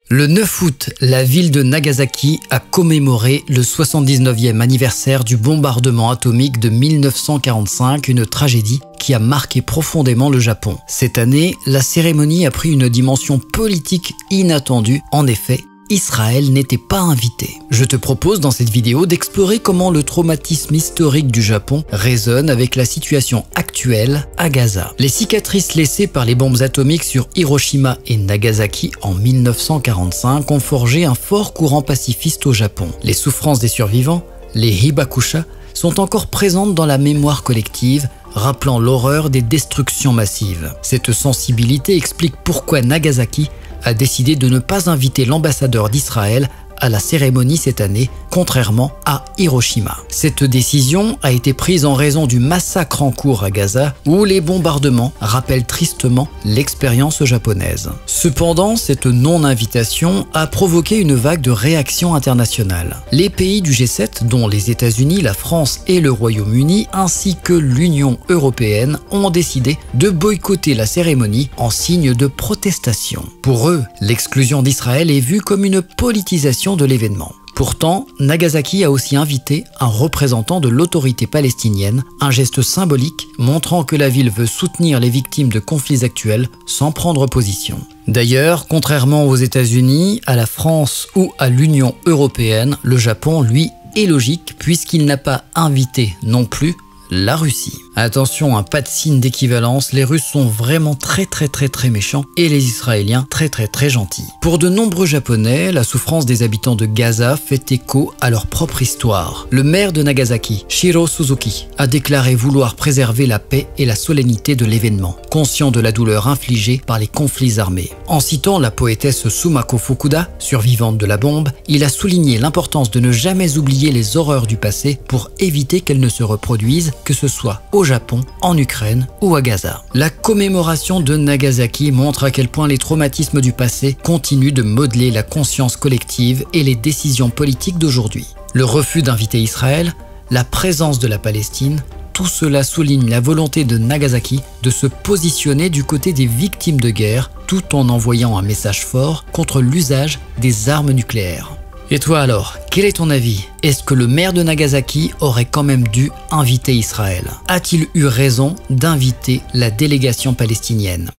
Le 9 août, la ville de Nagasaki a commémoré le 79e anniversaire du bombardement atomique de 1945, une tragédie qui a marqué profondément le Japon. Cette année, la cérémonie a pris une dimension politique inattendue. En effet, Israël n'était pas invité. Je te propose dans cette vidéo d'explorer comment le traumatisme historique du Japon résonne avec la situation actuelle à Gaza. Les cicatrices laissées par les bombes atomiques sur Hiroshima et Nagasaki en 1945 ont forgé un fort courant pacifiste au Japon. Les souffrances des survivants, les hibakusha, sont encore présentes dans la mémoire collective, rappelant l'horreur des destructions massives. Cette sensibilité explique pourquoi Nagasaki a décidé de ne pas inviter l'ambassadeur d'Israël à la cérémonie cette année, contrairement à Hiroshima. Cette décision a été prise en raison du massacre en cours à Gaza, où les bombardements rappellent tristement l'expérience japonaise. Cependant, cette non-invitation a provoqué une vague de réactions internationales. Les pays du G7, dont les États-Unis, la France et le Royaume-Uni, ainsi que l'Union européenne, ont décidé de boycotter la cérémonie en signe de protestation. Pour eux, l'exclusion d'Israël est vue comme une politisation de l'événement. Pourtant, Nagasaki a aussi invité un représentant de l'autorité palestinienne, un geste symbolique montrant que la ville veut soutenir les victimes de conflits actuels sans prendre position. D'ailleurs, contrairement aux États-Unis, à la France ou à l'Union européenne, le Japon, lui, est logique puisqu'il n'a pas invité non plus la Russie. Attention, pas de signe d'équivalence, les Russes sont vraiment très méchants et les Israéliens très gentils. Pour de nombreux Japonais, la souffrance des habitants de Gaza fait écho à leur propre histoire. Le maire de Nagasaki, Shiro Suzuki, a déclaré vouloir préserver la paix et la solennité de l'événement, conscient de la douleur infligée par les conflits armés. En citant la poétesse Sumako Fukuda, survivante de la bombe, il a souligné l'importance de ne jamais oublier les horreurs du passé pour éviter qu'elles ne se reproduisent, que ce soit au Japon, en Ukraine ou à Gaza. La commémoration de Nagasaki montre à quel point les traumatismes du passé continuent de modeler la conscience collective et les décisions politiques d'aujourd'hui. Le refus d'inviter Israël, la présence de la Palestine, tout cela souligne la volonté de Nagasaki de se positionner du côté des victimes de guerre tout en envoyant un message fort contre l'usage des armes nucléaires. Et toi alors, quel est ton avis? Est-ce que le maire de Nagasaki aurait quand même dû inviter Israël? A-t-il eu raison d'inviter la délégation palestinienne?